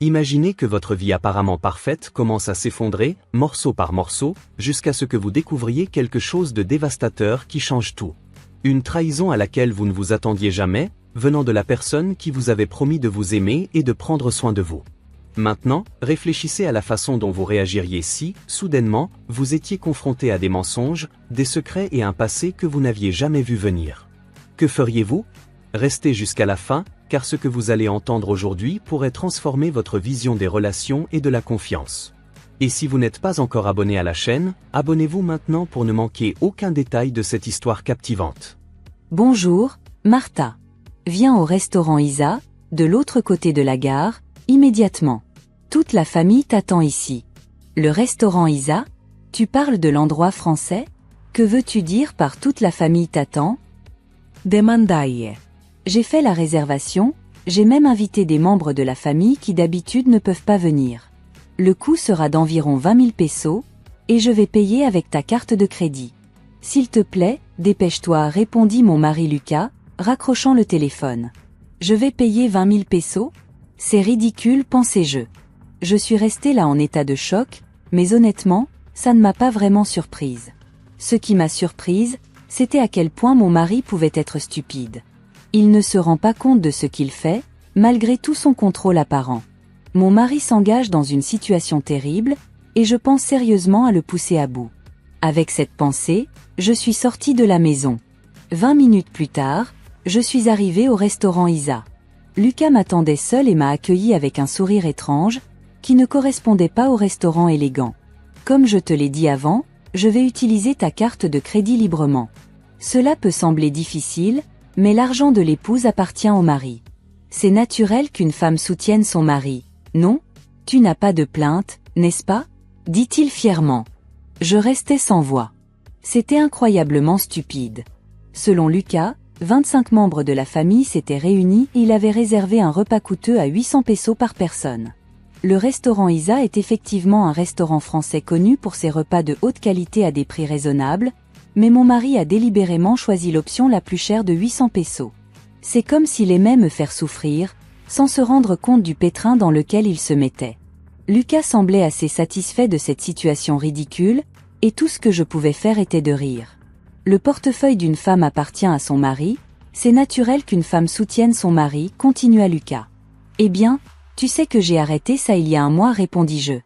Imaginez que votre vie apparemment parfaite commence à s'effondrer, morceau par morceau, jusqu'à ce que vous découvriez quelque chose de dévastateur qui change tout. Une trahison à laquelle vous ne vous attendiez jamais, venant de la personne qui vous avait promis de vous aimer et de prendre soin de vous. Maintenant, réfléchissez à la façon dont vous réagiriez si, soudainement, vous étiez confronté à des mensonges, des secrets et un passé que vous n'aviez jamais vu venir. Que feriez-vous? Restez jusqu'à la fin, car ce que vous allez entendre aujourd'hui pourrait transformer votre vision des relations et de la confiance. Et si vous n'êtes pas encore abonné à la chaîne, abonnez-vous maintenant pour ne manquer aucun détail de cette histoire captivante. Bonjour, Martha. Viens au restaurant Isa, de l'autre côté de la gare, immédiatement. Toute la famille t'attend ici. Le restaurant Isa? Tu parles de l'endroit français? Que veux-tu dire par toute la famille t'attend? Demandaie. J'ai fait la réservation, j'ai même invité des membres de la famille qui d'habitude ne peuvent pas venir. Le coût sera d'environ 20 000 pesos, et je vais payer avec ta carte de crédit. S'il te plaît, dépêche-toi, répondit mon mari Lucas, raccrochant le téléphone. Je vais payer 20 000 pesos? C'est ridicule, pensais-je. Je suis restée là en état de choc, mais honnêtement, ça ne m'a pas vraiment surprise. Ce qui m'a surprise, c'était à quel point mon mari pouvait être stupide. Il ne se rend pas compte de ce qu'il fait, malgré tout son contrôle apparent. Mon mari s'engage dans une situation terrible, et je pense sérieusement à le pousser à bout. Avec cette pensée, je suis sortie de la maison. 20 minutes plus tard, je suis arrivée au restaurant Isa. Lucas m'attendait seul et m'a accueilli avec un sourire étrange, qui ne correspondait pas au restaurant élégant. Comme je te l'ai dit avant, je vais utiliser ta carte de crédit librement. Cela peut sembler difficile, mais l'argent de l'épouse appartient au mari. C'est naturel qu'une femme soutienne son mari, non? Tu n'as pas de plainte, n'est-ce pas? Dit-il fièrement. Je restais sans voix. C'était incroyablement stupide. Selon Lucas, 25 membres de la famille s'étaient réunis et il avait réservé un repas coûteux à 800 pesos par personne. Le restaurant Isa est effectivement un restaurant français connu pour ses repas de haute qualité à des prix raisonnables, mais mon mari a délibérément choisi l'option la plus chère de 800 pesos. C'est comme s'il aimait me faire souffrir, sans se rendre compte du pétrin dans lequel il se mettait. Lucas semblait assez satisfait de cette situation ridicule, et tout ce que je pouvais faire était de rire. Le portefeuille d'une femme appartient à son mari, c'est naturel qu'une femme soutienne son mari, continua Lucas. Eh bien, tu sais que j'ai arrêté ça il y a un mois, répondis-je.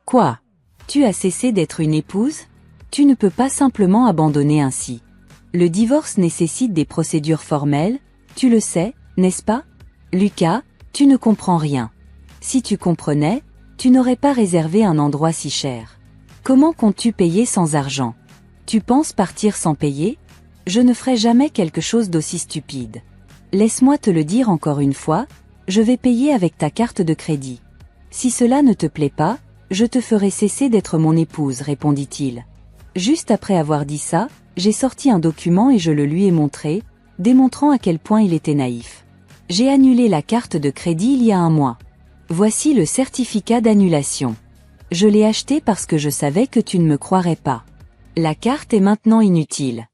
Quoi? Tu as cessé d'être une épouse? Tu ne peux pas simplement abandonner ainsi. Le divorce nécessite des procédures formelles, tu le sais, n'est-ce pas? Lucas, tu ne comprends rien. Si tu comprenais, tu n'aurais pas réservé un endroit si cher. Comment comptes-tu payer sans argent? Tu penses partir sans payer? Je ne ferai jamais quelque chose d'aussi stupide. Laisse-moi te le dire encore une fois, je vais payer avec ta carte de crédit. Si cela ne te plaît pas, je te ferai cesser d'être mon épouse, répondit-il. Juste après avoir dit ça, j'ai sorti un document et je le lui ai montré, démontrant à quel point il était naïf. J'ai annulé la carte de crédit il y a un mois. Voici le certificat d'annulation. Je l'ai acheté parce que je savais que tu ne me croirais pas. La carte est maintenant inutile.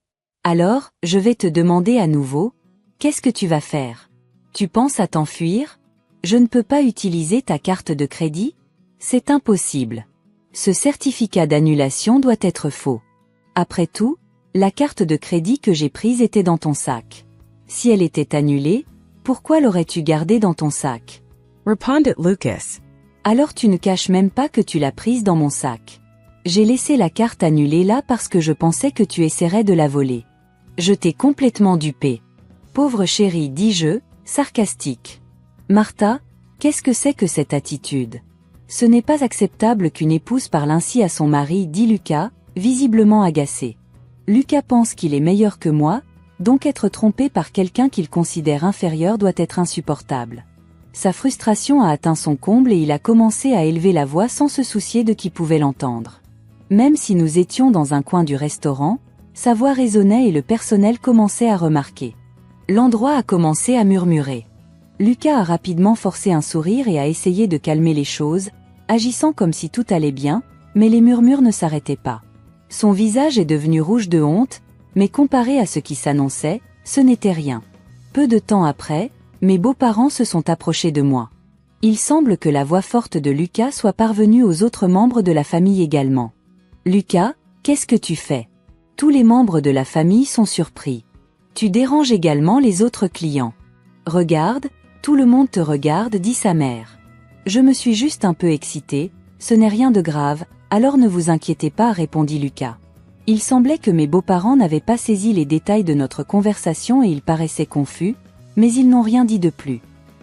Alors, je vais te demander à nouveau, qu'est-ce que tu vas faire? Tu penses à t'enfuir? Je ne peux pas utiliser ta carte de crédit? C'est impossible. Ce certificat d'annulation doit être faux. Après tout, la carte de crédit que j'ai prise était dans ton sac. Si elle était annulée, pourquoi l'aurais-tu gardée dans ton sac? Responded Lucas. Alors tu ne caches même pas que tu l'as prise dans mon sac. J'ai laissé la carte annulée là parce que je pensais que tu essaierais de la voler. Je t'ai complètement dupé. Pauvre chérie, dis-je, sarcastique. Martha, qu'est-ce que c'est que cette attitude? Ce n'est pas acceptable qu'une épouse parle ainsi à son mari, dit Lucas, visiblement agacé. Lucas pense qu'il est meilleur que moi, donc être trompé par quelqu'un qu'il considère inférieur doit être insupportable. Sa frustration a atteint son comble et il a commencé à élever la voix sans se soucier de qui pouvait l'entendre. Même si nous étions dans un coin du restaurant, sa voix résonnait et le personnel commençait à remarquer. L'endroit a commencé à murmurer. Lucas a rapidement forcé un sourire et a essayé de calmer les choses, agissant comme si tout allait bien, mais les murmures ne s'arrêtaient pas. Son visage est devenu rouge de honte, mais comparé à ce qui s'annonçait, ce n'était rien. Peu de temps après, mes beaux-parents se sont approchés de moi. Il semble que la voix forte de Lucas soit parvenue aux autres membres de la famille également. Lucas, qu'est-ce que tu fais? Tous les membres de la famille sont surpris. Tu déranges également les autres clients. Regarde, tout le monde te regarde, dit sa mère. Je me suis juste un peu excitée, ce n'est rien de grave, alors ne vous inquiétez pas, répondit Lucas. Il semblait que mes beaux-parents n'avaient pas saisi les détails de notre conversation et ils paraissaient confus, mais ils n'ont rien dit de plus.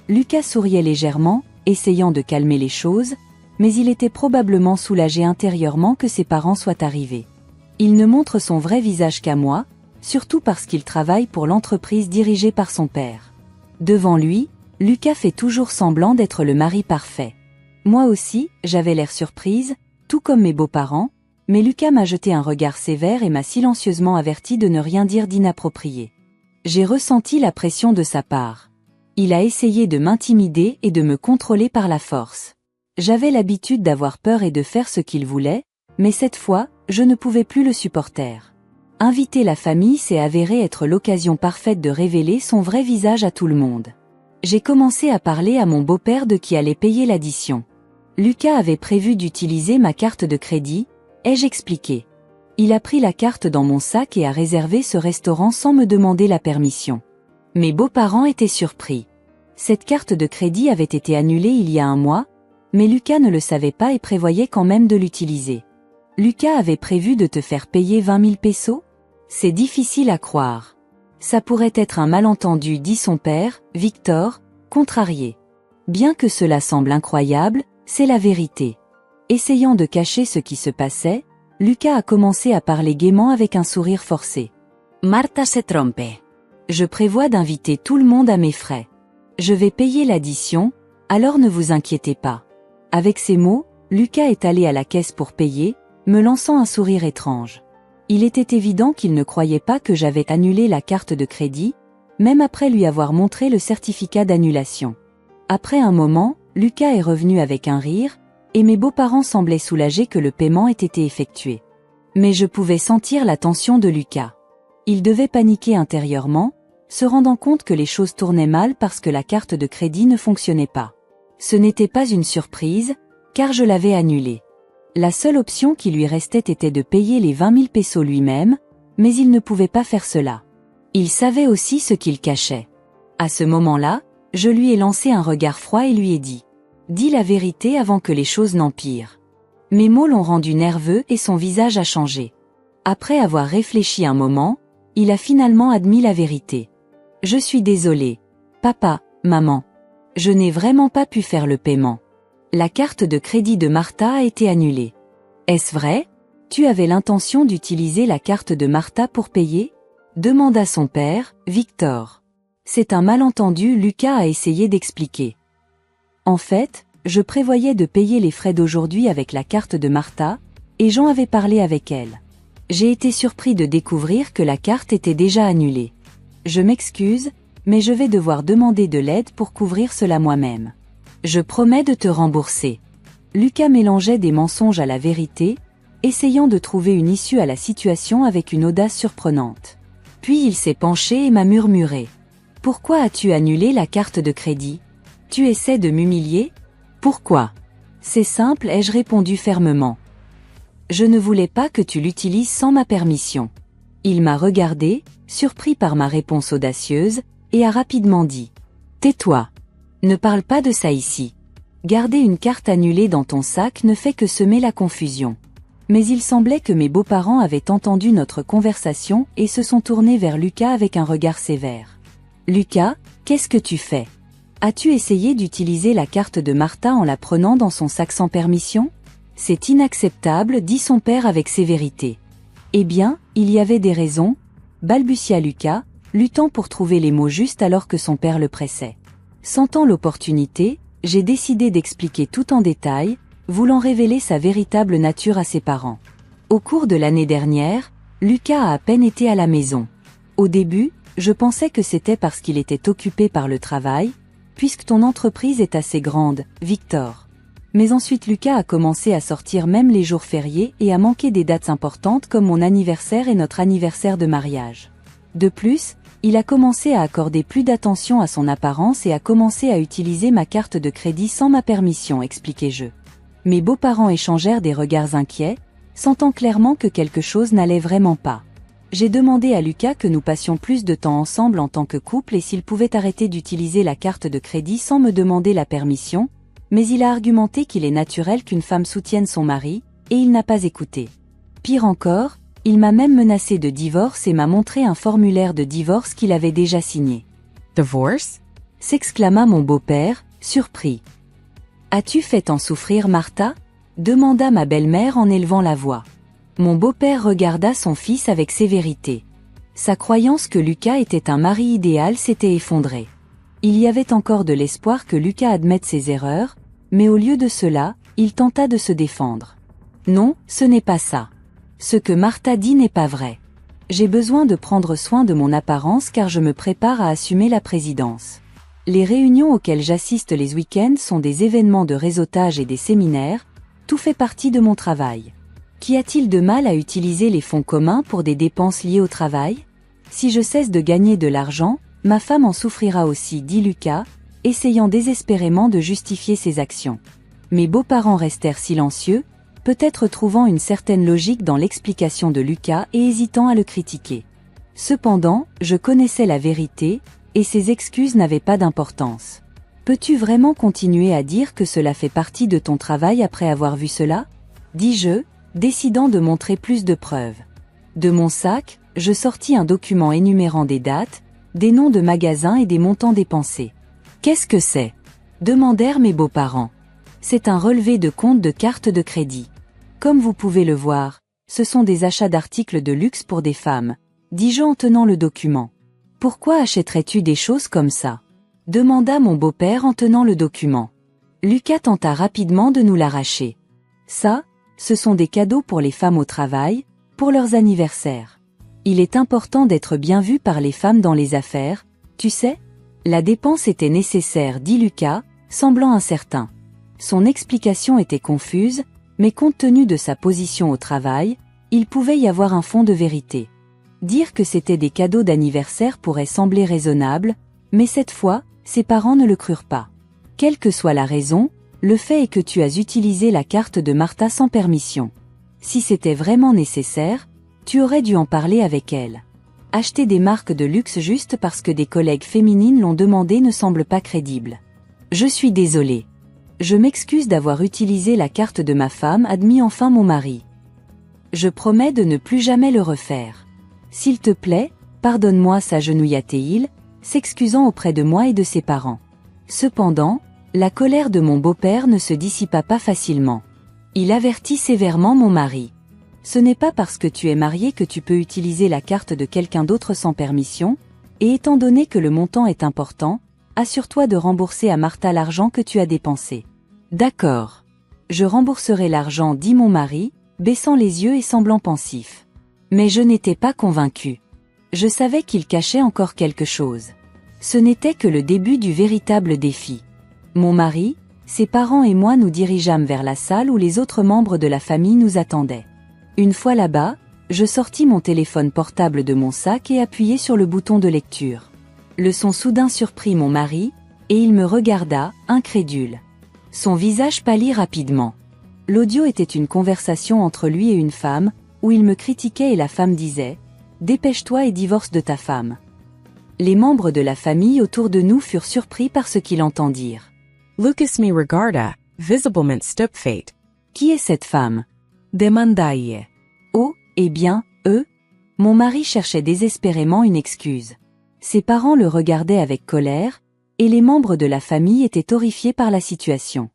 Lucas souriait légèrement, essayant de calmer les choses, mais il était probablement soulagé intérieurement que ses parents soient arrivés. Il ne montre son vrai visage qu'à moi, surtout parce qu'il travaille pour l'entreprise dirigée par son père. Devant lui, Lucas fait toujours semblant d'être le mari parfait. Moi aussi, j'avais l'air surprise, tout comme mes beaux-parents, mais Lucas m'a jeté un regard sévère et m'a silencieusement averti de ne rien dire d'inapproprié. J'ai ressenti la pression de sa part. Il a essayé de m'intimider et de me contrôler par la force. J'avais l'habitude d'avoir peur et de faire ce qu'il voulait, mais cette fois, je ne pouvais plus le supporter. Inviter la famille s'est avéré être l'occasion parfaite de révéler son vrai visage à tout le monde. J'ai commencé à parler à mon beau-père de qui allait payer l'addition. Lucas avait prévu d'utiliser ma carte de crédit, ai-je expliqué. Il a pris la carte dans mon sac et a réservé ce restaurant sans me demander la permission. Mes beaux-parents étaient surpris. Cette carte de crédit avait été annulée il y a un mois, mais Lucas ne le savait pas et prévoyait quand même de l'utiliser. Lucas avait prévu de te faire payer 20 000 pesos? C'est difficile à croire. Ça pourrait être un malentendu, dit son père, Victor, contrarié. Bien que cela semble incroyable, c'est la vérité. Essayant de cacher ce qui se passait, Lucas a commencé à parler gaiement avec un sourire forcé. Marta se trompe. Je prévois d'inviter tout le monde à mes frais. Je vais payer l'addition, alors ne vous inquiétez pas. Avec ces mots, Lucas est allé à la caisse pour payer, me lançant un sourire étrange. Il était évident qu'il ne croyait pas que j'avais annulé la carte de crédit, même après lui avoir montré le certificat d'annulation. Après un moment, Lucas est revenu avec un rire, et mes beaux-parents semblaient soulagés que le paiement ait été effectué. Mais je pouvais sentir la tension de Lucas. Il devait paniquer intérieurement, se rendant compte que les choses tournaient mal parce que la carte de crédit ne fonctionnait pas. Ce n'était pas une surprise, car je l'avais annulée. La seule option qui lui restait était de payer les 20 000 pesos lui-même, mais il ne pouvait pas faire cela. Il savait aussi ce qu'il cachait. À ce moment-là, je lui ai lancé un regard froid et lui ai dit « Dis la vérité avant que les choses n'empirent ». Mes mots l'ont rendu nerveux et son visage a changé. Après avoir réfléchi un moment, il a finalement admis la vérité. « Je suis désolé. Papa, maman. Je n'ai vraiment pas pu faire le paiement. La carte de crédit de Martha a été annulée. » Est-ce vrai? Tu avais l'intention d'utiliser la carte de Martha pour payer? Demanda son père, Victor. C'est un malentendu, Lucas a essayé d'expliquer. En fait, je prévoyais de payer les frais d'aujourd'hui avec la carte de Martha, et j'en avais parlé avec elle. J'ai été surpris de découvrir que la carte était déjà annulée. Je m'excuse, mais je vais devoir demander de l'aide pour couvrir cela moi-même. Je promets de te rembourser. Lucas mélangeait des mensonges à la vérité, essayant de trouver une issue à la situation avec une audace surprenante. Puis il s'est penché et m'a murmuré. « Pourquoi as-tu annulé la carte de crédit? Tu essaies de m'humilier? Pourquoi? C'est simple, ai-je répondu fermement. Je ne voulais pas que tu l'utilises sans ma permission. Il m'a regardé, surpris par ma réponse audacieuse, et a rapidement dit « Tais-toi. Ne parle pas de ça ici. Garder une carte annulée dans ton sac ne fait que semer la confusion. » Mais il semblait que mes beaux-parents avaient entendu notre conversation et se sont tournés vers Lucas avec un regard sévère. « Lucas, qu'est-ce que tu fais? As-tu essayé d'utiliser la carte de Martha en la prenant dans son sac sans permission? C'est inacceptable, dit son père avec sévérité. Eh bien, il y avait des raisons, balbutia Lucas, luttant pour trouver les mots justes alors que son père le pressait. Sentant l'opportunité, j'ai décidé d'expliquer tout en détail, voulant révéler sa véritable nature à ses parents. Au cours de l'année dernière, Lucas a à peine été à la maison. Au début, je pensais que c'était parce qu'il était occupé par le travail, puisque ton entreprise est assez grande, Victor. Mais ensuite Lucas a commencé à sortir même les jours fériés et à manquer des dates importantes comme mon anniversaire et notre anniversaire de mariage. De plus, Il a commencé à accorder plus d'attention à son apparence et a commencé à utiliser ma carte de crédit sans ma permission, expliquai-je. Mes beaux-parents échangèrent des regards inquiets, sentant clairement que quelque chose n'allait vraiment pas. J'ai demandé à Lucas que nous passions plus de temps ensemble en tant que couple et s'il pouvait arrêter d'utiliser la carte de crédit sans me demander la permission, mais il a argumenté qu'il est naturel qu'une femme soutienne son mari, et il n'a pas écouté. Pire encore, il m'a même menacé de divorce et m'a montré un formulaire de divorce qu'il avait déjà signé. Divorce? S'exclama mon beau-père, surpris. As-tu fait en souffrir, Martha? Demanda ma belle-mère en élevant la voix. Mon beau-père regarda son fils avec sévérité. Sa croyance que Lucas était un mari idéal s'était effondrée. Il y avait encore de l'espoir que Lucas admette ses erreurs, mais au lieu de cela, il tenta de se défendre. Non, ce n'est pas ça. Ce que Martha dit n'est pas vrai. J'ai besoin de prendre soin de mon apparence car je me prépare à assumer la présidence. Les réunions auxquelles j'assiste les week-ends sont des événements de réseautage et des séminaires, tout fait partie de mon travail. Qu'y a-t-il de mal à utiliser les fonds communs pour des dépenses liées au travail? Si je cesse de gagner de l'argent, ma femme en souffrira aussi, dit Lucas, essayant désespérément de justifier ses actions. Mes beaux-parents restèrent silencieux, peut-être trouvant une certaine logique dans l'explication de Lucas et hésitant à le critiquer. Cependant, je connaissais la vérité, et ses excuses n'avaient pas d'importance. Peux-tu vraiment continuer à dire que cela fait partie de ton travail après avoir vu cela? Dis-je, décidant de montrer plus de preuves. De mon sac, je sortis un document énumérant des dates, des noms de magasins et des montants dépensés. Qu'est-ce que c'est? Demandèrent mes beaux-parents. C'est un relevé de compte de carte de crédit. Comme vous pouvez le voir, ce sont des achats d'articles de luxe pour des femmes, dis-je en tenant le document. Pourquoi achèterais-tu des choses comme ça? Demanda mon beau-père en tenant le document. Lucas tenta rapidement de nous l'arracher. Ça, ce sont des cadeaux pour les femmes au travail, pour leurs anniversaires. Il est important d'être bien vu par les femmes dans les affaires, tu sais? La dépense était nécessaire, dit Lucas, semblant incertain. Son explication était confuse, mais compte tenu de sa position au travail, il pouvait y avoir un fond de vérité. Dire que c'était des cadeaux d'anniversaire pourrait sembler raisonnable, mais cette fois, ses parents ne le crurent pas. Quelle que soit la raison, le fait est que tu as utilisé la carte de Martha sans permission. Si c'était vraiment nécessaire, tu aurais dû en parler avec elle. Acheter des marques de luxe juste parce que des collègues féminines l'ont demandé ne semble pas crédible. Je suis désolée. Je m'excuse d'avoir utilisé la carte de ma femme, admit enfin mon mari. Je promets de ne plus jamais le refaire. S'il te plaît, pardonne-moi, s'agenouilla-t-il, s'excusant auprès de moi et de ses parents. Cependant, la colère de mon beau-père ne se dissipa pas facilement. Il avertit sévèrement mon mari. Ce n'est pas parce que tu es marié que tu peux utiliser la carte de quelqu'un d'autre sans permission, et étant donné que le montant est important, assure-toi de rembourser à Martha l'argent que tu as dépensé. D'accord. Je rembourserai l'argent, dit mon mari, baissant les yeux et semblant pensif. Mais je n'étais pas convaincue. Je savais qu'il cachait encore quelque chose. Ce n'était que le début du véritable défi. Mon mari, ses parents et moi nous dirigeâmes vers la salle où les autres membres de la famille nous attendaient. Une fois là-bas, je sortis mon téléphone portable de mon sac et appuyai sur le bouton de lecture. Le son soudain surprit mon mari, et il me regarda, incrédule. Son visage pâlit rapidement. L'audio était une conversation entre lui et une femme, où il me critiquait et la femme disait « Dépêche-toi et divorce de ta femme ». Les membres de la famille autour de nous furent surpris par ce qu'ils entendirent. Lucas me regarda, visiblement stupefate. Qui est cette femme? Demandai. Oh, eh bien, eux? Mon mari cherchait désespérément une excuse. Ses parents le regardaient avec colère, et les membres de la famille étaient horrifiés par la situation.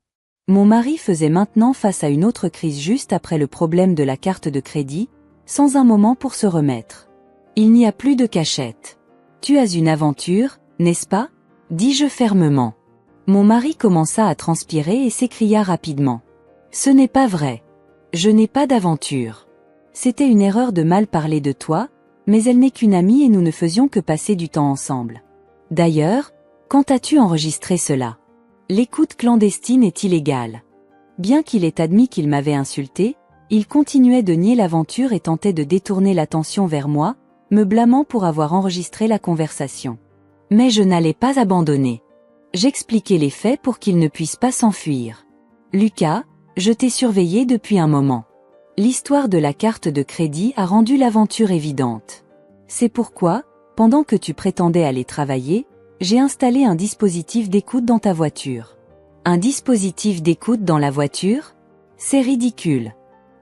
Mon mari faisait maintenant face à une autre crise juste après le problème de la carte de crédit, sans un moment pour se remettre. Il n'y a plus de cachette. Tu as une aventure, n'est-ce pas? Dis-je fermement. Mon mari commença à transpirer et s'écria rapidement. Ce n'est pas vrai. Je n'ai pas d'aventure. C'était une erreur de mal parler de toi, mais elle n'est qu'une amie et nous ne faisions que passer du temps ensemble. D'ailleurs, quand as-tu enregistré cela? L'écoute clandestine est illégale. Bien qu'il ait admis qu'il m'avait insulté, il continuait de nier l'aventure et tentait de détourner l'attention vers moi, me blâmant pour avoir enregistré la conversation. Mais je n'allais pas abandonner. J'expliquais les faits pour qu'il ne puisse pas s'enfuir. Lucas, je t'ai surveillé depuis un moment. L'histoire de la carte de crédit a rendu l'aventure évidente. C'est pourquoi, pendant que tu prétendais aller travailler, j'ai installé un dispositif d'écoute dans ta voiture. Un dispositif d'écoute dans la voiture? C'est ridicule.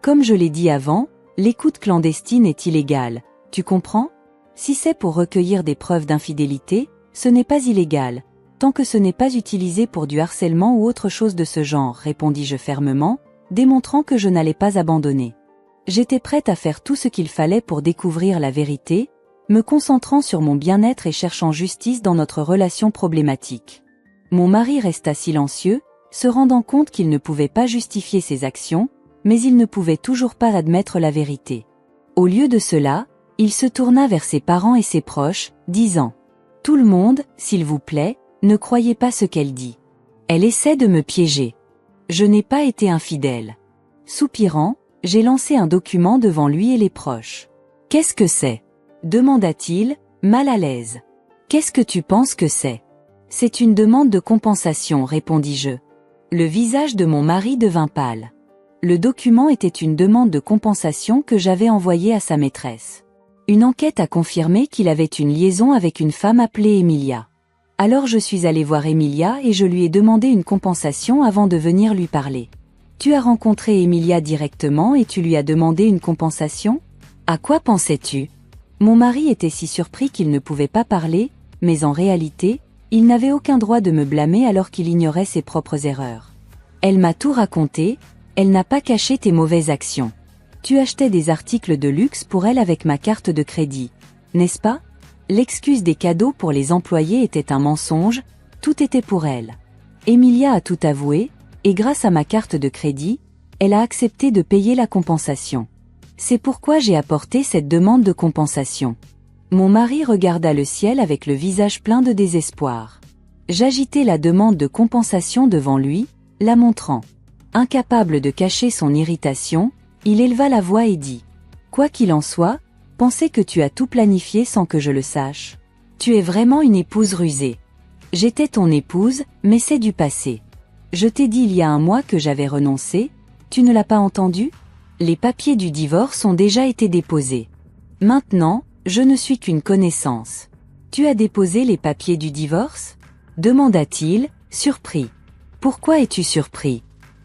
Comme je l'ai dit avant, l'écoute clandestine est illégale, tu comprends? Si c'est pour recueillir des preuves d'infidélité, ce n'est pas illégal, tant que ce n'est pas utilisé pour du harcèlement ou autre chose de ce genre, répondis-je fermement, démontrant que je n'allais pas abandonner. J'étais prête à faire tout ce qu'il fallait pour découvrir la vérité, me concentrant sur mon bien-être et cherchant justice dans notre relation problématique. Mon mari resta silencieux, se rendant compte qu'il ne pouvait pas justifier ses actions, mais il ne pouvait toujours pas admettre la vérité. Au lieu de cela, il se tourna vers ses parents et ses proches, disant « Tout le monde, s'il vous plaît, ne croyez pas ce qu'elle dit. Elle essaie de me piéger. Je n'ai pas été infidèle. » Soupirant, j'ai lancé un document devant lui et les proches. « Qu'est-ce que c'est ?» demanda-t-il, mal à l'aise. « Qu'est-ce que tu penses que c'est ?» « C'est une demande de compensation, répondis-je. Le visage de mon mari devint pâle. Le document était une demande de compensation que j'avais envoyée à sa maîtresse. Une enquête a confirmé qu'il avait une liaison avec une femme appelée Emilia. Alors je suis allée voir Emilia et je lui ai demandé une compensation avant de venir lui parler. Tu as rencontré Emilia directement et tu lui as demandé une compensation? À quoi pensais-tu? Mon mari était si surpris qu'il ne pouvait pas parler, mais en réalité, il n'avait aucun droit de me blâmer alors qu'il ignorait ses propres erreurs. Elle m'a tout raconté, elle n'a pas caché tes mauvaises actions. Tu achetais des articles de luxe pour elle avec ma carte de crédit, n'est-ce pas? L'excuse des cadeaux pour les employés était un mensonge, tout était pour elle. Emilia a tout avoué, et grâce à ma carte de crédit, elle a accepté de payer la compensation. C'est pourquoi j'ai apporté cette demande de compensation. Mon mari regarda le ciel avec le visage plein de désespoir. J'agitai la demande de compensation devant lui, la montrant. Incapable de cacher son irritation, il éleva la voix et dit « Quoi qu'il en soit, pensez que tu as tout planifié sans que je le sache. Tu es vraiment une épouse rusée. J'étais ton épouse, mais c'est du passé. Je t'ai dit il y a un mois que j'avais renoncé, tu ne l'as pas entendu? Les papiers du divorce ont déjà été déposés. Maintenant, je ne suis qu'une connaissance. Tu as déposé les papiers du divorce? Demanda-t-il, surpris. Pourquoi es-tu surpris?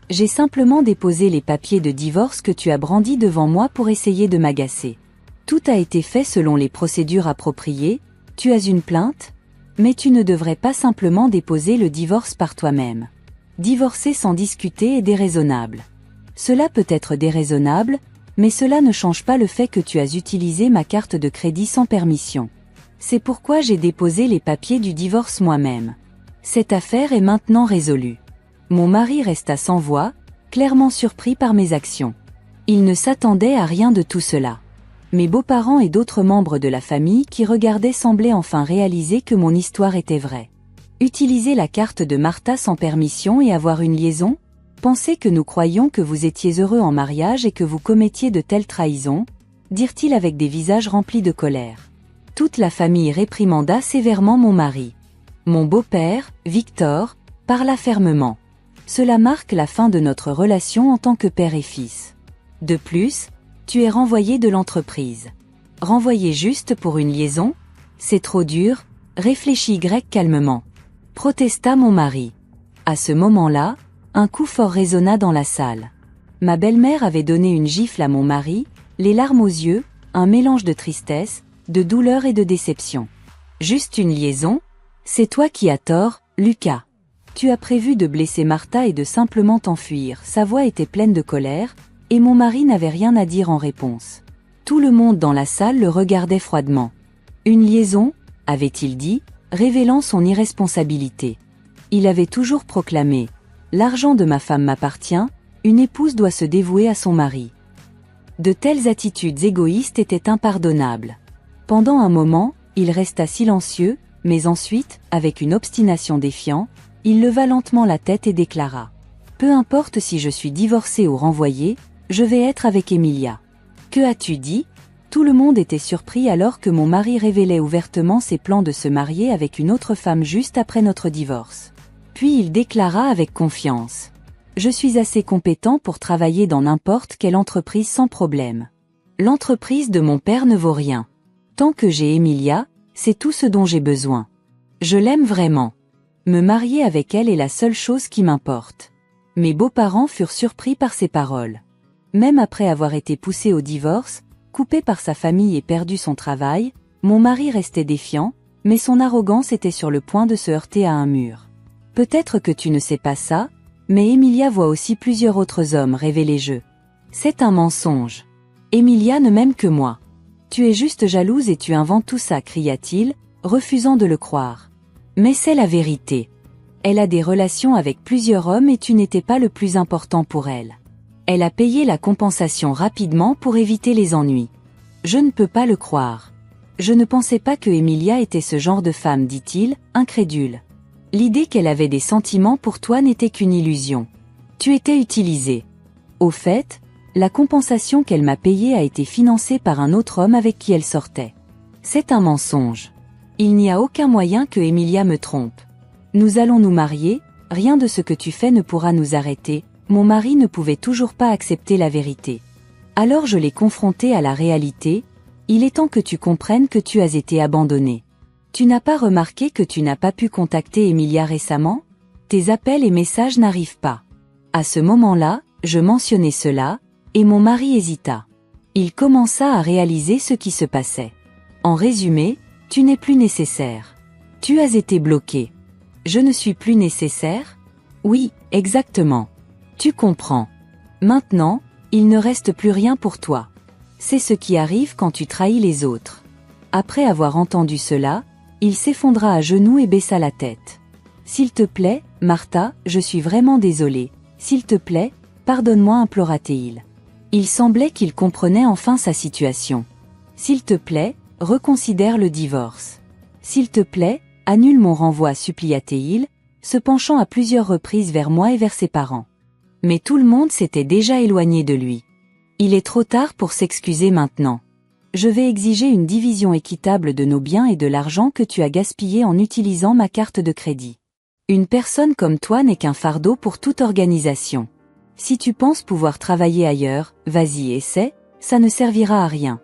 J'ai simplement déposé les papiers de divorce que tu as brandis devant moi pour essayer de m'agacer. Tout a été fait selon les procédures appropriées, tu as une plainte? Mais tu ne devrais pas simplement déposer le divorce par toi-même. Divorcer sans discuter est déraisonnable. Cela peut être déraisonnable, mais cela ne change pas le fait que tu as utilisé ma carte de crédit sans permission. C'est pourquoi j'ai déposé les papiers du divorce moi-même. Cette affaire est maintenant résolue. Mon mari resta sans voix, clairement surpris par mes actions. Il ne s'attendait à rien de tout cela. Mes beaux-parents et d'autres membres de la famille qui regardaient semblaient enfin réaliser que mon histoire était vraie. Utiliser la carte de Martha sans permission et avoir une liaison? Pensez que nous croyions que vous étiez heureux en mariage et que vous commettiez de telles trahisons, dirent-ils avec des visages remplis de colère. Toute la famille réprimanda sévèrement mon mari. Mon beau-père, Victor, parla fermement. Cela marque la fin de notre relation en tant que père et fils. De plus, tu es renvoyé de l'entreprise. Renvoyé juste pour une liaison? C'est trop dur, réfléchit Greg calmement. Protesta mon mari. À ce moment-là, un coup fort résonna dans la salle. Ma belle-mère avait donné une gifle à mon mari, les larmes aux yeux, un mélange de tristesse, de douleur et de déception. Juste une liaison? C'est toi qui as tort, Lucas. Tu as prévu de blesser Martha et de simplement t'enfuir. Sa voix était pleine de colère, et mon mari n'avait rien à dire en réponse. Tout le monde dans la salle le regardait froidement. Une liaison, avait-il dit, révélant son irresponsabilité. Il avait toujours proclamé « L'argent de ma femme m'appartient, une épouse doit se dévouer à son mari ». De telles attitudes égoïstes étaient impardonnables. Pendant un moment, il resta silencieux, mais ensuite, avec une obstination défiante, il leva lentement la tête et déclara « Peu importe si je suis divorcé ou renvoyé, je vais être avec Emilia. » « Que as-tu dit » Tout le monde était surpris alors que mon mari révélait ouvertement ses plans de se marier avec une autre femme juste après notre divorce. Puis il déclara avec confiance: « Je suis assez compétent pour travailler dans n'importe quelle entreprise sans problème. L'entreprise de mon père ne vaut rien. Tant que j'ai Emilia, c'est tout ce dont j'ai besoin. Je l'aime vraiment. Me marier avec elle est la seule chose qui m'importe. » Mes beaux-parents furent surpris par ces paroles. Même après avoir été poussé au divorce, coupé par sa famille et perdu son travail, mon mari restait défiant, mais son arrogance était sur le point de se heurter à un mur. Peut-être que tu ne sais pas ça, mais Emilia voit aussi plusieurs autres hommes rêver les jeux. C'est un mensonge. Emilia ne m'aime que moi. Tu es juste jalouse et tu inventes tout ça, cria-t-il, refusant de le croire. Mais c'est la vérité. Elle a des relations avec plusieurs hommes et tu n'étais pas le plus important pour elle. Elle a payé la compensation rapidement pour éviter les ennuis. Je ne peux pas le croire. Je ne pensais pas que Emilia était ce genre de femme, dit-il, incrédule. L'idée qu'elle avait des sentiments pour toi n'était qu'une illusion. Tu étais utilisé. Au fait, la compensation qu'elle m'a payée a été financée par un autre homme avec qui elle sortait. C'est un mensonge. Il n'y a aucun moyen que Emilia me trompe. Nous allons nous marier, rien de ce que tu fais ne pourra nous arrêter. Mon mari ne pouvait toujours pas accepter la vérité. Alors je l'ai confronté à la réalité: il est temps que tu comprennes que tu as été abandonné. Tu n'as pas remarqué que tu n'as pas pu contacter Emilia récemment? Tes appels et messages n'arrivent pas. À ce moment-là, je mentionnai cela, et mon mari hésita. Il commença à réaliser ce qui se passait. En résumé, tu n'es plus nécessaire. Tu as été bloqué. Je ne suis plus nécessaire? Oui, exactement. Tu comprends. Maintenant, il ne reste plus rien pour toi. C'est ce qui arrive quand tu trahis les autres. Après avoir entendu cela, il s'effondra à genoux et baissa la tête. S'il te plaît, Martha, je suis vraiment désolé. S'il te plaît, pardonne-moi, implora-t-il. Il semblait qu'il comprenait enfin sa situation. S'il te plaît, reconsidère le divorce. S'il te plaît, annule mon renvoi, supplia-t-il, se penchant à plusieurs reprises vers moi et vers ses parents. Mais tout le monde s'était déjà éloigné de lui. Il est trop tard pour s'excuser maintenant. Je vais exiger une division équitable de nos biens et de l'argent que tu as gaspillé en utilisant ma carte de crédit. Une personne comme toi n'est qu'un fardeau pour toute organisation. Si tu penses pouvoir travailler ailleurs, vas-y, essaie, ça ne servira à rien.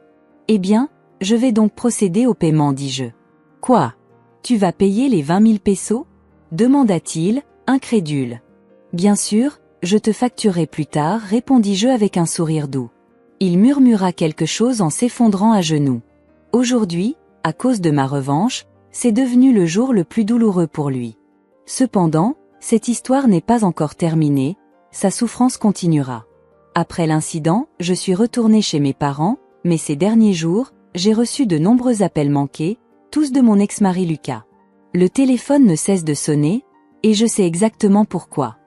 Eh bien, je vais donc procéder au paiement, dis-je. Quoi? Tu vas payer les 20 000 pesos? Demanda-t-il, incrédule. Bien sûr, je te facturerai plus tard, répondis-je avec un sourire doux. Il murmura quelque chose en s'effondrant à genoux. Aujourd'hui, à cause de ma revanche, c'est devenu le jour le plus douloureux pour lui. Cependant, cette histoire n'est pas encore terminée, sa souffrance continuera. Après l'incident, je suis retourné chez mes parents, mais ces derniers jours, j'ai reçu de nombreux appels manqués, tous de mon ex-mari Lucas. Le téléphone ne cesse de sonner, et je sais exactement pourquoi.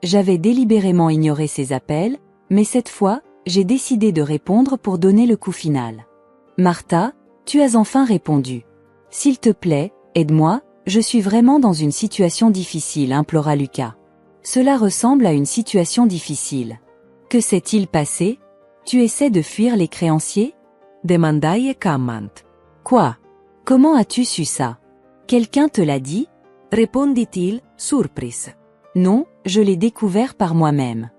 J'avais délibérément ignoré ces appels, mais cette fois, j'ai décidé de répondre pour donner le coup final. Martha, tu as enfin répondu. S'il te plaît, aide-moi, je suis vraiment dans une situation difficile, implora Lucas. Cela ressemble à une situation difficile. Que s'est-il passé? Tu essaies de fuir les créanciers? Demandai Cammant. Quoi? Comment as-tu su ça? Quelqu'un te l'a dit? Répondit-il, surprise. Non, je l'ai découvert par moi-même.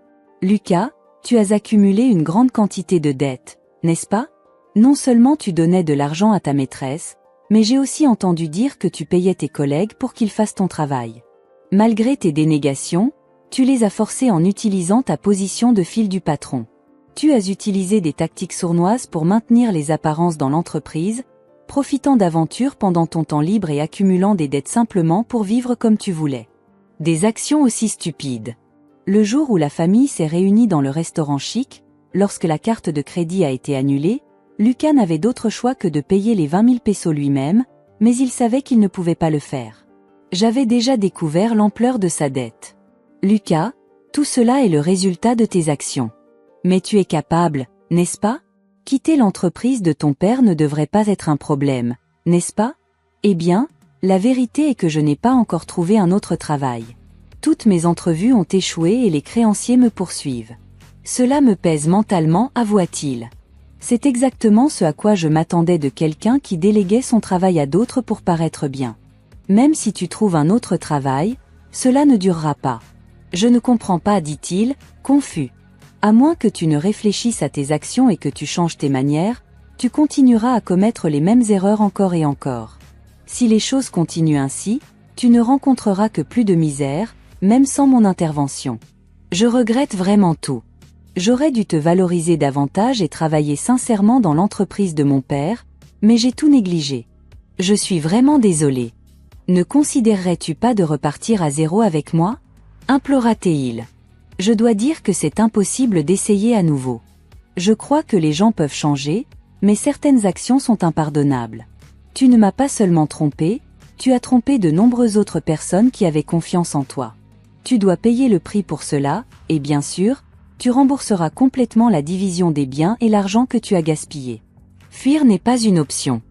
Lucas, tu as accumulé une grande quantité de dettes, n'est-ce pas? Non seulement tu donnais de l'argent à ta maîtresse, mais j'ai aussi entendu dire que tu payais tes collègues pour qu'ils fassent ton travail. Malgré tes dénégations, tu les as forcés en utilisant ta position de fil du patron. Tu as utilisé des tactiques sournoises pour maintenir les apparences dans l'entreprise, profitant d'aventures pendant ton temps libre et accumulant des dettes simplement pour vivre comme tu voulais. Des actions aussi stupides. Le jour où la famille s'est réunie dans le restaurant chic, lorsque la carte de crédit a été annulée, Lucas n'avait d'autre choix que de payer les 20 000 pesos lui-même, mais il savait qu'il ne pouvait pas le faire. J'avais déjà découvert l'ampleur de sa dette. Lucas, tout cela est le résultat de tes actions. Mais tu es capable, n'est-ce pas? Quitter l'entreprise de ton père ne devrait pas être un problème, n'est-ce pas? Eh bien, la vérité est que je n'ai pas encore trouvé un autre travail. Toutes mes entrevues ont échoué et les créanciers me poursuivent. Cela me pèse mentalement, avoua-t-il. C'est exactement ce à quoi je m'attendais de quelqu'un qui déléguait son travail à d'autres pour paraître bien. Même si tu trouves un autre travail, cela ne durera pas. Je ne comprends pas, dit-il, confus. À moins que tu ne réfléchisses à tes actions et que tu changes tes manières, tu continueras à commettre les mêmes erreurs encore et encore. Si les choses continuent ainsi, tu ne rencontreras que plus de misère, même sans mon intervention. Je regrette vraiment tout. J'aurais dû te valoriser davantage et travailler sincèrement dans l'entreprise de mon père, mais j'ai tout négligé. Je suis vraiment désolé. Ne considérerais-tu pas de repartir à zéro avec moi ? Implora-t-il. Je dois dire que c'est impossible d'essayer à nouveau. Je crois que les gens peuvent changer, mais certaines actions sont impardonnables. Tu ne m'as pas seulement trompé, tu as trompé de nombreuses autres personnes qui avaient confiance en toi. Tu dois payer le prix pour cela, et bien sûr, tu rembourseras complètement la division des biens et l'argent que tu as gaspillé. Fuir n'est pas une option.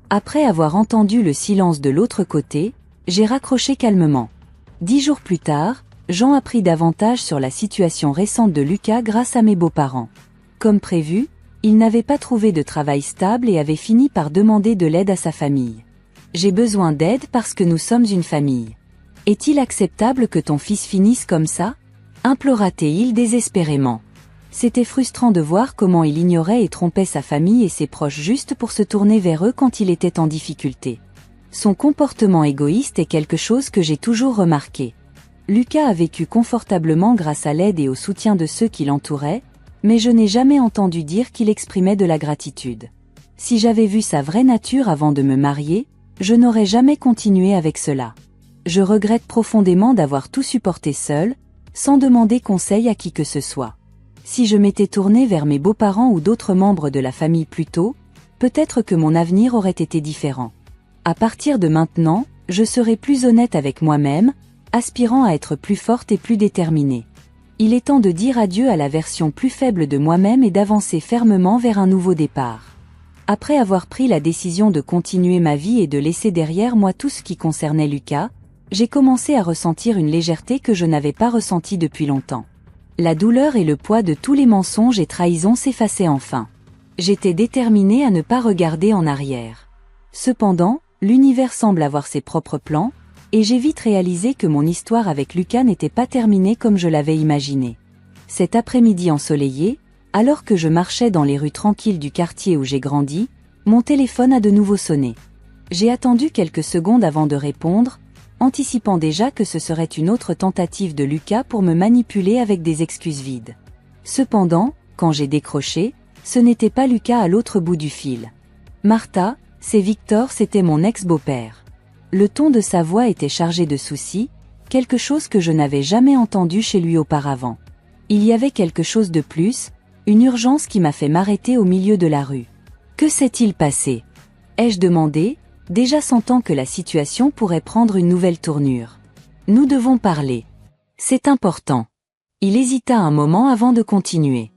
Après avoir entendu le silence de l'autre côté, j'ai raccroché calmement. 10 jours plus tard, Jean apprit davantage sur la situation récente de Lucas grâce à mes beaux-parents. Comme prévu, il n'avait pas trouvé de travail stable et avait fini par demander de l'aide à sa famille. J'ai besoin d'aide parce que nous sommes une famille. Est-il acceptable que ton fils finisse comme ça ? Implora-t-il désespérément. C'était frustrant de voir comment il ignorait et trompait sa famille et ses proches juste pour se tourner vers eux quand il était en difficulté. Son comportement égoïste est quelque chose que j'ai toujours remarqué. Lucas a vécu confortablement grâce à l'aide et au soutien de ceux qui l'entouraient, mais je n'ai jamais entendu dire qu'il exprimait de la gratitude. Si j'avais vu sa vraie nature avant de me marier, je n'aurais jamais continué avec cela. Je regrette profondément d'avoir tout supporté seul, sans demander conseil à qui que ce soit. Si je m'étais tourné vers mes beaux-parents ou d'autres membres de la famille plus tôt, peut-être que mon avenir aurait été différent. À partir de maintenant, je serai plus honnête avec moi-même, aspirant à être plus forte et plus déterminée. Il est temps de dire adieu à la version plus faible de moi-même et d'avancer fermement vers un nouveau départ. Après avoir pris la décision de continuer ma vie et de laisser derrière moi tout ce qui concernait Lucas, j'ai commencé à ressentir une légèreté que je n'avais pas ressentie depuis longtemps. La douleur et le poids de tous les mensonges et trahisons s'effaçaient enfin. J'étais déterminée à ne pas regarder en arrière. Cependant, l'univers semble avoir ses propres plans, et j'ai vite réalisé que mon histoire avec Lucas n'était pas terminée comme je l'avais imaginé. Cet après-midi ensoleillé, alors que je marchais dans les rues tranquilles du quartier où j'ai grandi, mon téléphone a de nouveau sonné. J'ai attendu quelques secondes avant de répondre, anticipant déjà que ce serait une autre tentative de Lucas pour me manipuler avec des excuses vides. Cependant, quand j'ai décroché, ce n'était pas Lucas à l'autre bout du fil. Martha, c'est Victor, c'était mon ex-beau-père. Le ton de sa voix était chargé de soucis, quelque chose que je n'avais jamais entendu chez lui auparavant. Il y avait quelque chose de plus, une urgence qui m'a fait m'arrêter au milieu de la rue. Que s'est-il passé ? Ai-je demandé, déjà sentant que la situation pourrait prendre une nouvelle tournure. Nous devons parler. C'est important. Il hésita un moment avant de continuer.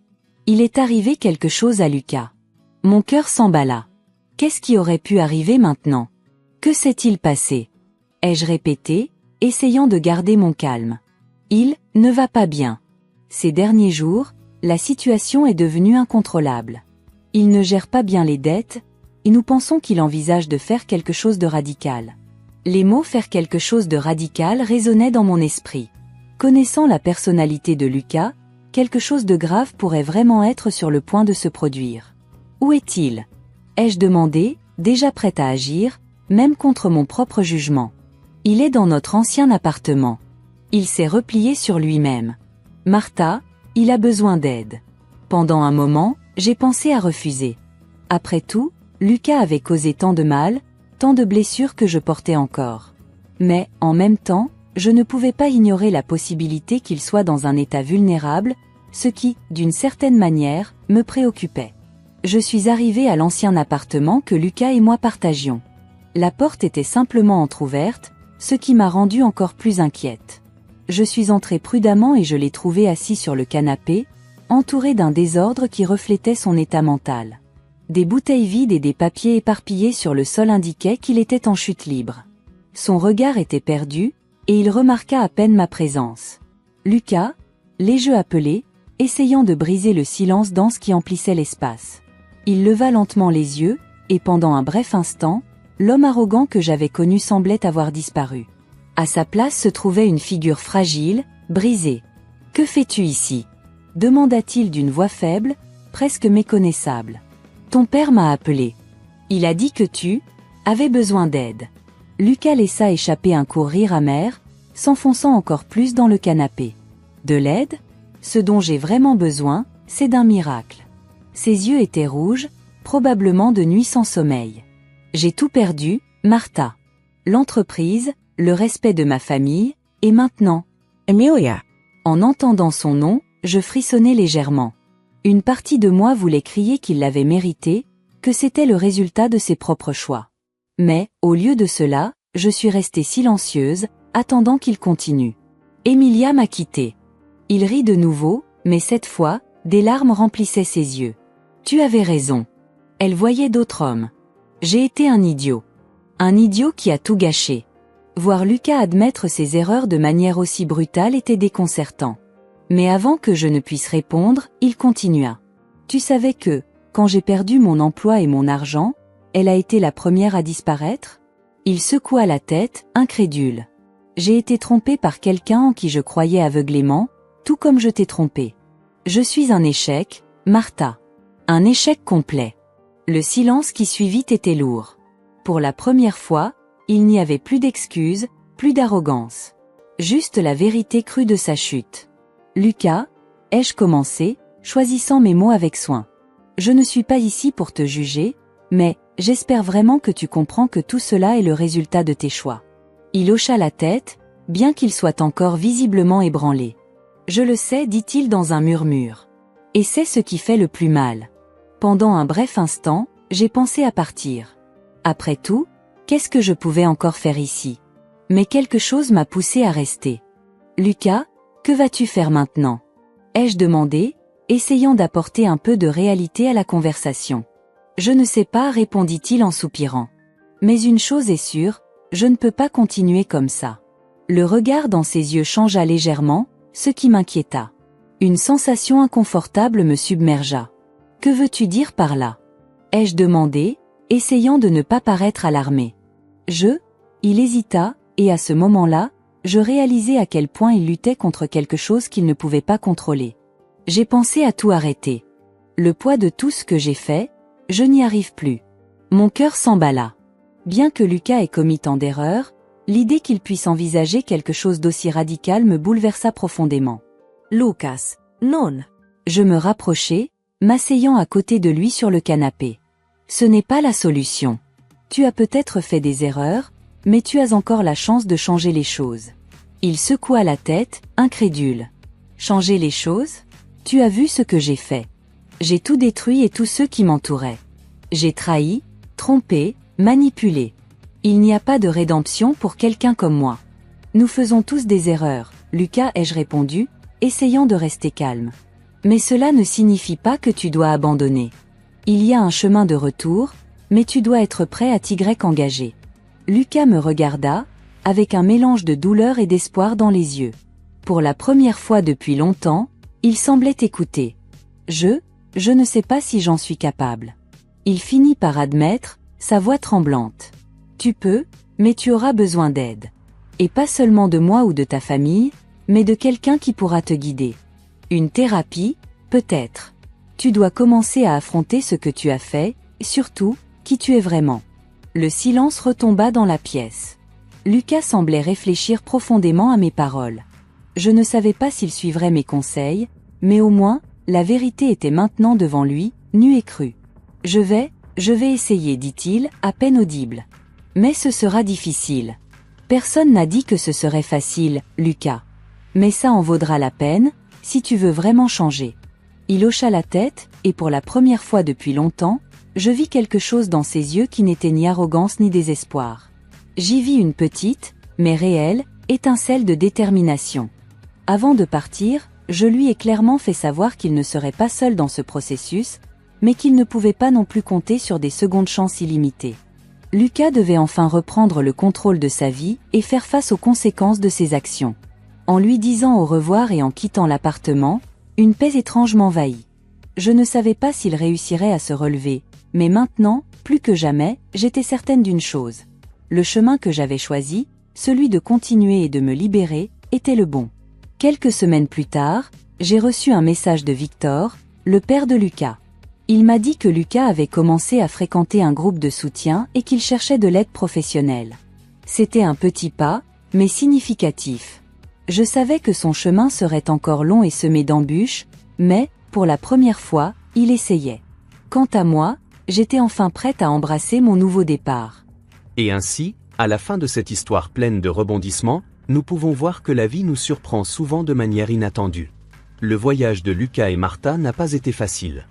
Il est arrivé quelque chose à Lucas. Mon cœur s'emballa. Qu'est-ce qui aurait pu arriver maintenant ? Que s'est-il passé ? Ai-je répété, essayant de garder mon calme. Il ne va pas bien. Ces derniers jours, la situation est devenue incontrôlable. Il ne gère pas bien les dettes, et nous pensons qu'il envisage de faire quelque chose de radical. Les mots « faire quelque chose de radical » résonnaient dans mon esprit. Connaissant la personnalité de Lucas, quelque chose de grave pourrait vraiment être sur le point de se produire. Où est-il ? Ai-je demandé, déjà prête à agir, même contre mon propre jugement. Il est dans notre ancien appartement. Il s'est replié sur lui-même. Martha, il a besoin d'aide. Pendant un moment, j'ai pensé à refuser. Après tout, Lucas avait causé tant de mal, tant de blessures que je portais encore. Mais, en même temps, je ne pouvais pas ignorer la possibilité qu'il soit dans un état vulnérable, ce qui, d'une certaine manière, me préoccupait. Je suis arrivée à l'ancien appartement que Lucas et moi partagions. La porte était simplement entr'ouverte, ce qui m'a rendue encore plus inquiète. Je suis entrée prudemment et je l'ai trouvé assis sur le canapé, entouré d'un désordre qui reflétait son état mental. Des bouteilles vides et des papiers éparpillés sur le sol indiquaient qu'il était en chute libre. Son regard était perdu, et il remarqua à peine ma présence. Lucas, l'ai-je appelé, essayant de briser le silence dense qui emplissait l'espace. Il leva lentement les yeux, et pendant un bref instant, l'homme arrogant que j'avais connu semblait avoir disparu. À sa place se trouvait une figure fragile, brisée. « Que fais-tu ici » demanda-t-il d'une voix faible, presque méconnaissable. « Ton père m'a appelé. Il a dit que tu avais besoin d'aide. » Lucas laissa échapper un court rire amer, s'enfonçant encore plus dans le canapé. « De l'aide ? Ce dont j'ai vraiment besoin, c'est d'un miracle. » Ses yeux étaient rouges, probablement de nuit sans sommeil. « J'ai tout perdu, Martha. L'entreprise, le respect de ma famille, et maintenant. » Amelia. En entendant son nom, je frissonnai légèrement. Une partie de moi voulait crier qu'il l'avait mérité, que c'était le résultat de ses propres choix. Mais, au lieu de cela, je suis restée silencieuse, attendant qu'il continue. Emilia m'a quittée. Il rit de nouveau, mais cette fois, des larmes remplissaient ses yeux. Tu avais raison. Elle voyait d'autres hommes. J'ai été un idiot. Un idiot qui a tout gâché. Voir Lucas admettre ses erreurs de manière aussi brutale était déconcertant. Mais avant que je ne puisse répondre, il continua. Tu savais que, quand j'ai perdu mon emploi et mon argent, elle a été la première à disparaître ? Il secoua la tête, incrédule. J'ai été trompé par quelqu'un en qui je croyais aveuglément, tout comme je t'ai trompé. Je suis un échec, Martha. Un échec complet. Le silence qui suivit était lourd. Pour la première fois, il n'y avait plus d'excuses, plus d'arrogance. Juste la vérité crue de sa chute. Lucas, ai-je commencé, choisissant mes mots avec soin. Je ne suis pas ici pour te juger, mais j'espère vraiment que tu comprends que tout cela est le résultat de tes choix. Il hocha la tête, bien qu'il soit encore visiblement ébranlé. Je le sais, dit-il dans un murmure. Et c'est ce qui fait le plus mal. Pendant un bref instant, j'ai pensé à partir. Après tout, qu'est-ce que je pouvais encore faire ici ? Mais quelque chose m'a poussé à rester. Lucas, que vas-tu faire maintenant ? Ai-je demandé, essayant d'apporter un peu de réalité à la conversation. Je ne sais pas, répondit-il en soupirant. Mais une chose est sûre, je ne peux pas continuer comme ça. Le regard dans ses yeux changea légèrement, ce qui m'inquiéta. Une sensation inconfortable me submergea. Que veux-tu dire par là ? Ai-je demandé, essayant de ne pas paraître alarmé. Il hésita, et à ce moment-là, je réalisai à quel point il luttait contre quelque chose qu'il ne pouvait pas contrôler. J'ai pensé à tout arrêter. Le poids de tout ce que j'ai fait, je n'y arrive plus. Mon cœur s'emballa. Bien que Lucas ait commis tant d'erreurs, l'idée qu'il puisse envisager quelque chose d'aussi radical me bouleversa profondément. Lucas, non. Je me rapprochai, m'asseyant à côté de lui sur le canapé. Ce n'est pas la solution. Tu as peut-être fait des erreurs, mais tu as encore la chance de changer les choses. Il secoua la tête, incrédule. Changer les choses ? Tu as vu ce que j'ai fait. J'ai tout détruit et tous ceux qui m'entouraient. J'ai trahi, trompé, manipulé. Il n'y a pas de rédemption pour quelqu'un comme moi. Nous faisons tous des erreurs, Lucas, ai-je répondu, essayant de rester calme. Mais cela ne signifie pas que tu dois abandonner. Il y a un chemin de retour, mais tu dois être prêt à t'y engager. Lucas me regarda, avec un mélange de douleur et d'espoir dans les yeux. Pour la première fois depuis longtemps, il semblait écouter. Je ne sais pas si j'en suis capable. Il finit par admettre, sa voix tremblante. Tu peux, mais tu auras besoin d'aide. Et pas seulement de moi ou de ta famille, mais de quelqu'un qui pourra te guider. Une thérapie, peut-être. Tu dois commencer à affronter ce que tu as fait, et surtout, qui tu es vraiment. Le silence retomba dans la pièce. Lucas semblait réfléchir profondément à mes paroles. Je ne savais pas s'il suivrait mes conseils, mais au moins, la vérité était maintenant devant lui, nue et crue. Je vais essayer, dit-il, à peine audible. Mais ce sera difficile. Personne n'a dit que ce serait facile, Lucas. Mais ça en vaudra la peine, si tu veux vraiment changer. Il hocha la tête, et pour la première fois depuis longtemps, je vis quelque chose dans ses yeux qui n'était ni arrogance ni désespoir. J'y vis une petite, mais réelle, étincelle de détermination. Avant de partir, je lui ai clairement fait savoir qu'il ne serait pas seul dans ce processus, mais qu'il ne pouvait pas non plus compter sur des secondes chances illimitées. Lucas devait enfin reprendre le contrôle de sa vie et faire face aux conséquences de ses actions. En lui disant au revoir et en quittant l'appartement, une paix étrange m'envahit. Je ne savais pas s'il réussirait à se relever, mais maintenant, plus que jamais, j'étais certaine d'une chose. Le chemin que j'avais choisi, celui de continuer et de me libérer, était le bon. Quelques semaines plus tard, j'ai reçu un message de Victor, le père de Lucas. Il m'a dit que Lucas avait commencé à fréquenter un groupe de soutien et qu'il cherchait de l'aide professionnelle. C'était un petit pas, mais significatif. Je savais que son chemin serait encore long et semé d'embûches, mais, pour la première fois, il essayait. Quant à moi, j'étais enfin prête à embrasser mon nouveau départ. Et ainsi, à la fin de cette histoire pleine de rebondissements, nous pouvons voir que la vie nous surprend souvent de manière inattendue. Le voyage de Lucas et Martha n'a pas été facile.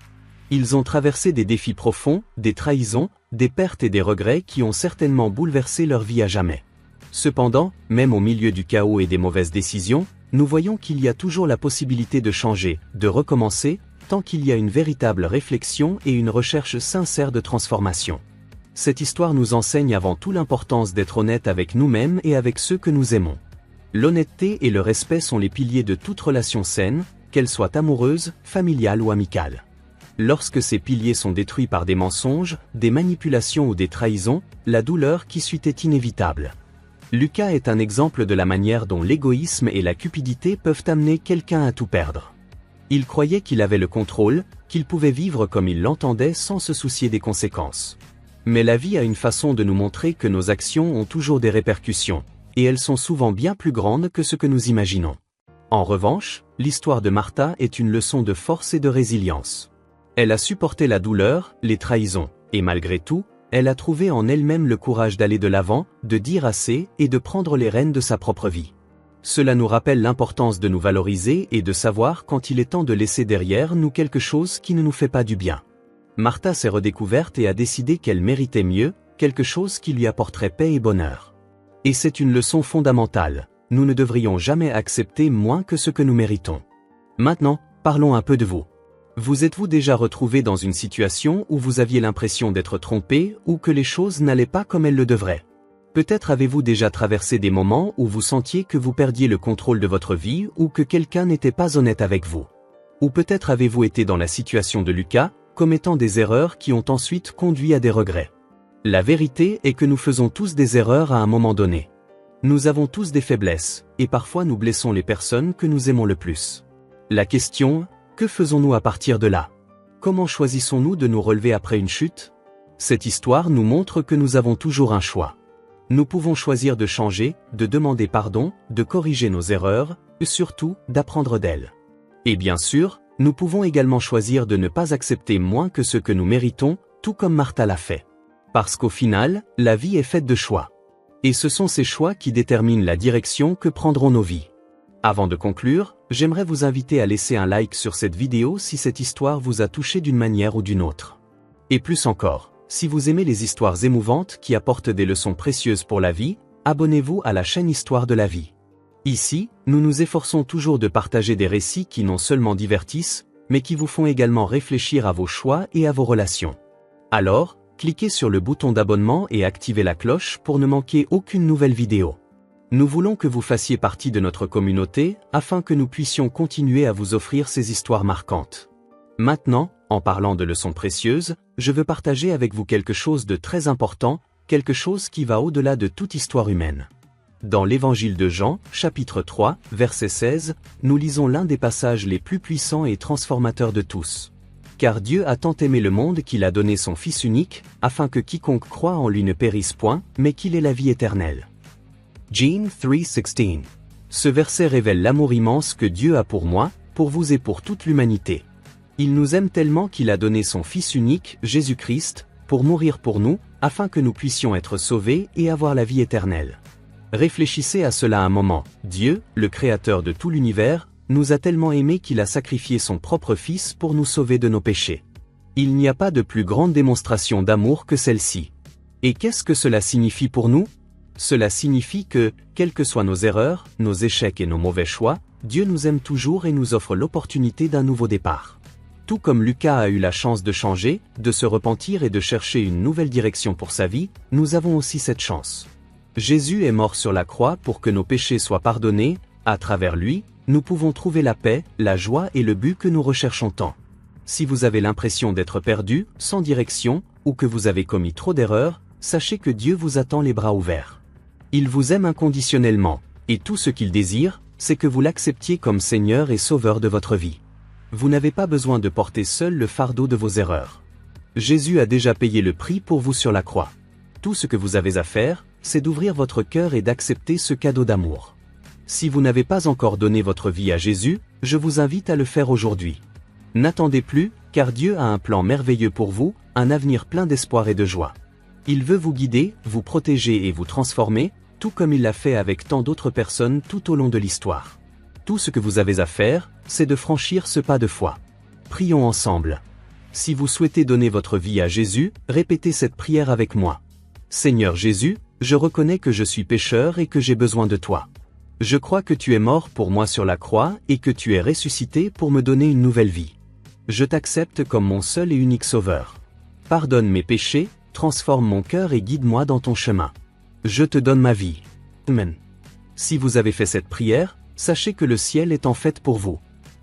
Ils ont traversé des défis profonds, des trahisons, des pertes et des regrets qui ont certainement bouleversé leur vie à jamais. Cependant, même au milieu du chaos et des mauvaises décisions, nous voyons qu'il y a toujours la possibilité de changer, de recommencer, tant qu'il y a une véritable réflexion et une recherche sincère de transformation. Cette histoire nous enseigne avant tout l'importance d'être honnête avec nous-mêmes et avec ceux que nous aimons. L'honnêteté et le respect sont les piliers de toute relation saine, qu'elle soit amoureuse, familiale ou amicale. Lorsque ces piliers sont détruits par des mensonges, des manipulations ou des trahisons, la douleur qui suit est inévitable. Lucas est un exemple de la manière dont l'égoïsme et la cupidité peuvent amener quelqu'un à tout perdre. Il croyait qu'il avait le contrôle, qu'il pouvait vivre comme il l'entendait sans se soucier des conséquences. Mais la vie a une façon de nous montrer que nos actions ont toujours des répercussions, et elles sont souvent bien plus grandes que ce que nous imaginons. En revanche, l'histoire de Martha est une leçon de force et de résilience. Elle a supporté la douleur, les trahisons, et malgré tout, elle a trouvé en elle-même le courage d'aller de l'avant, de dire assez et de prendre les rênes de sa propre vie. Cela nous rappelle l'importance de nous valoriser et de savoir quand il est temps de laisser derrière nous quelque chose qui ne nous fait pas du bien. Martha s'est redécouverte et a décidé qu'elle méritait mieux, quelque chose qui lui apporterait paix et bonheur. Et c'est une leçon fondamentale, nous ne devrions jamais accepter moins que ce que nous méritons. Maintenant, parlons un peu de vous. Vous êtes-vous déjà retrouvé dans une situation où vous aviez l'impression d'être trompé ou que les choses n'allaient pas comme elles le devraient? Peut-être avez-vous déjà traversé des moments où vous sentiez que vous perdiez le contrôle de votre vie ou que quelqu'un n'était pas honnête avec vous. Ou peut-être avez-vous été dans la situation de Lucas, commettant des erreurs qui ont ensuite conduit à des regrets. La vérité est que nous faisons tous des erreurs à un moment donné. Nous avons tous des faiblesses, et parfois nous blessons les personnes que nous aimons le plus. La question, que faisons-nous à partir de là? Comment choisissons-nous de nous relever après une chute? Cette histoire nous montre que nous avons toujours un choix. Nous pouvons choisir de changer, de demander pardon, de corriger nos erreurs, et surtout, d'apprendre d'elles. Et bien sûr, nous pouvons également choisir de ne pas accepter moins que ce que nous méritons, tout comme Martha l'a fait. Parce qu'au final, la vie est faite de choix. Et ce sont ces choix qui déterminent la direction que prendront nos vies. Avant de conclure, j'aimerais vous inviter à laisser un like sur cette vidéo si cette histoire vous a touché d'une manière ou d'une autre. Et plus encore, si vous aimez les histoires émouvantes qui apportent des leçons précieuses pour la vie, abonnez-vous à la chaîne Histoire de la vie. Ici, nous nous efforçons toujours de partager des récits qui non seulement divertissent, mais qui vous font également réfléchir à vos choix et à vos relations. Alors, cliquez sur le bouton d'abonnement et activez la cloche pour ne manquer aucune nouvelle vidéo. Nous voulons que vous fassiez partie de notre communauté afin que nous puissions continuer à vous offrir ces histoires marquantes. Maintenant, en parlant de leçons précieuses, je veux partager avec vous quelque chose de très important, quelque chose qui va au-delà de toute histoire humaine. Dans l'Évangile de Jean, chapitre 3, verset 16, nous lisons l'un des passages les plus puissants et transformateurs de tous. Car Dieu a tant aimé le monde qu'il a donné son Fils unique, afin que quiconque croit en lui ne périsse point, mais qu'il ait la vie éternelle. John 3:16. Ce verset révèle l'amour immense que Dieu a pour moi, pour vous et pour toute l'humanité. Il nous aime tellement qu'il a donné son Fils unique, Jésus-Christ, pour mourir pour nous, afin que nous puissions être sauvés et avoir la vie éternelle. Réfléchissez à cela un moment. Dieu, le Créateur de tout l'univers, nous a tellement aimés qu'il a sacrifié son propre Fils pour nous sauver de nos péchés. Il n'y a pas de plus grande démonstration d'amour que celle-ci. Et qu'est-ce que cela signifie pour nous? Cela signifie que, quelles que soient nos erreurs, nos échecs et nos mauvais choix, Dieu nous aime toujours et nous offre l'opportunité d'un nouveau départ. Tout comme Lucas a eu la chance de changer, de se repentir et de chercher une nouvelle direction pour sa vie, nous avons aussi cette chance. Jésus est mort sur la croix pour que nos péchés soient pardonnés, à travers lui, nous pouvons trouver la paix, la joie et le but que nous recherchons tant. Si vous avez l'impression d'être perdu, sans direction, ou que vous avez commis trop d'erreurs, sachez que Dieu vous attend les bras ouverts. Il vous aime inconditionnellement, et tout ce qu'il désire, c'est que vous l'acceptiez comme Seigneur et Sauveur de votre vie. Vous n'avez pas besoin de porter seul le fardeau de vos erreurs. Jésus a déjà payé le prix pour vous sur la croix. Tout ce que vous avez à faire, c'est d'ouvrir votre cœur et d'accepter ce cadeau d'amour. Si vous n'avez pas encore donné votre vie à Jésus, je vous invite à le faire aujourd'hui. N'attendez plus, car Dieu a un plan merveilleux pour vous, un avenir plein d'espoir et de joie. Il veut vous guider, vous protéger et vous transformer, tout comme il l'a fait avec tant d'autres personnes tout au long de l'histoire. Tout ce que vous avez à faire, c'est de franchir ce pas de foi. Prions ensemble. Si vous souhaitez donner votre vie à Jésus, répétez cette prière avec moi. Seigneur Jésus, je reconnais que je suis pécheur et que j'ai besoin de toi. Je crois que tu es mort pour moi sur la croix et que tu es ressuscité pour me donner une nouvelle vie. Je t'accepte comme mon seul et unique sauveur. Pardonne mes péchés, transforme mon cœur et guide-moi dans ton chemin. Je te donne ma vie. Amen. Si vous avez fait cette prière, sachez que le ciel est en fait pour vous.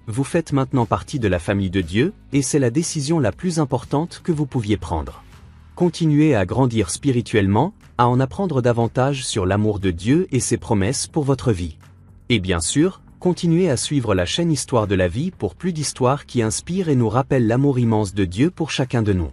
Vous faites maintenant partie de la famille de Dieu, et c'est la décision la plus importante que vous pouviez prendre. Continuez à grandir spirituellement, à en apprendre davantage sur l'amour de Dieu et ses promesses pour votre vie. Et bien sûr, continuez à suivre la chaîne Histoire de la vie pour plus d'histoires qui inspirent et nous rappellent l'amour immense de Dieu pour chacun de nous.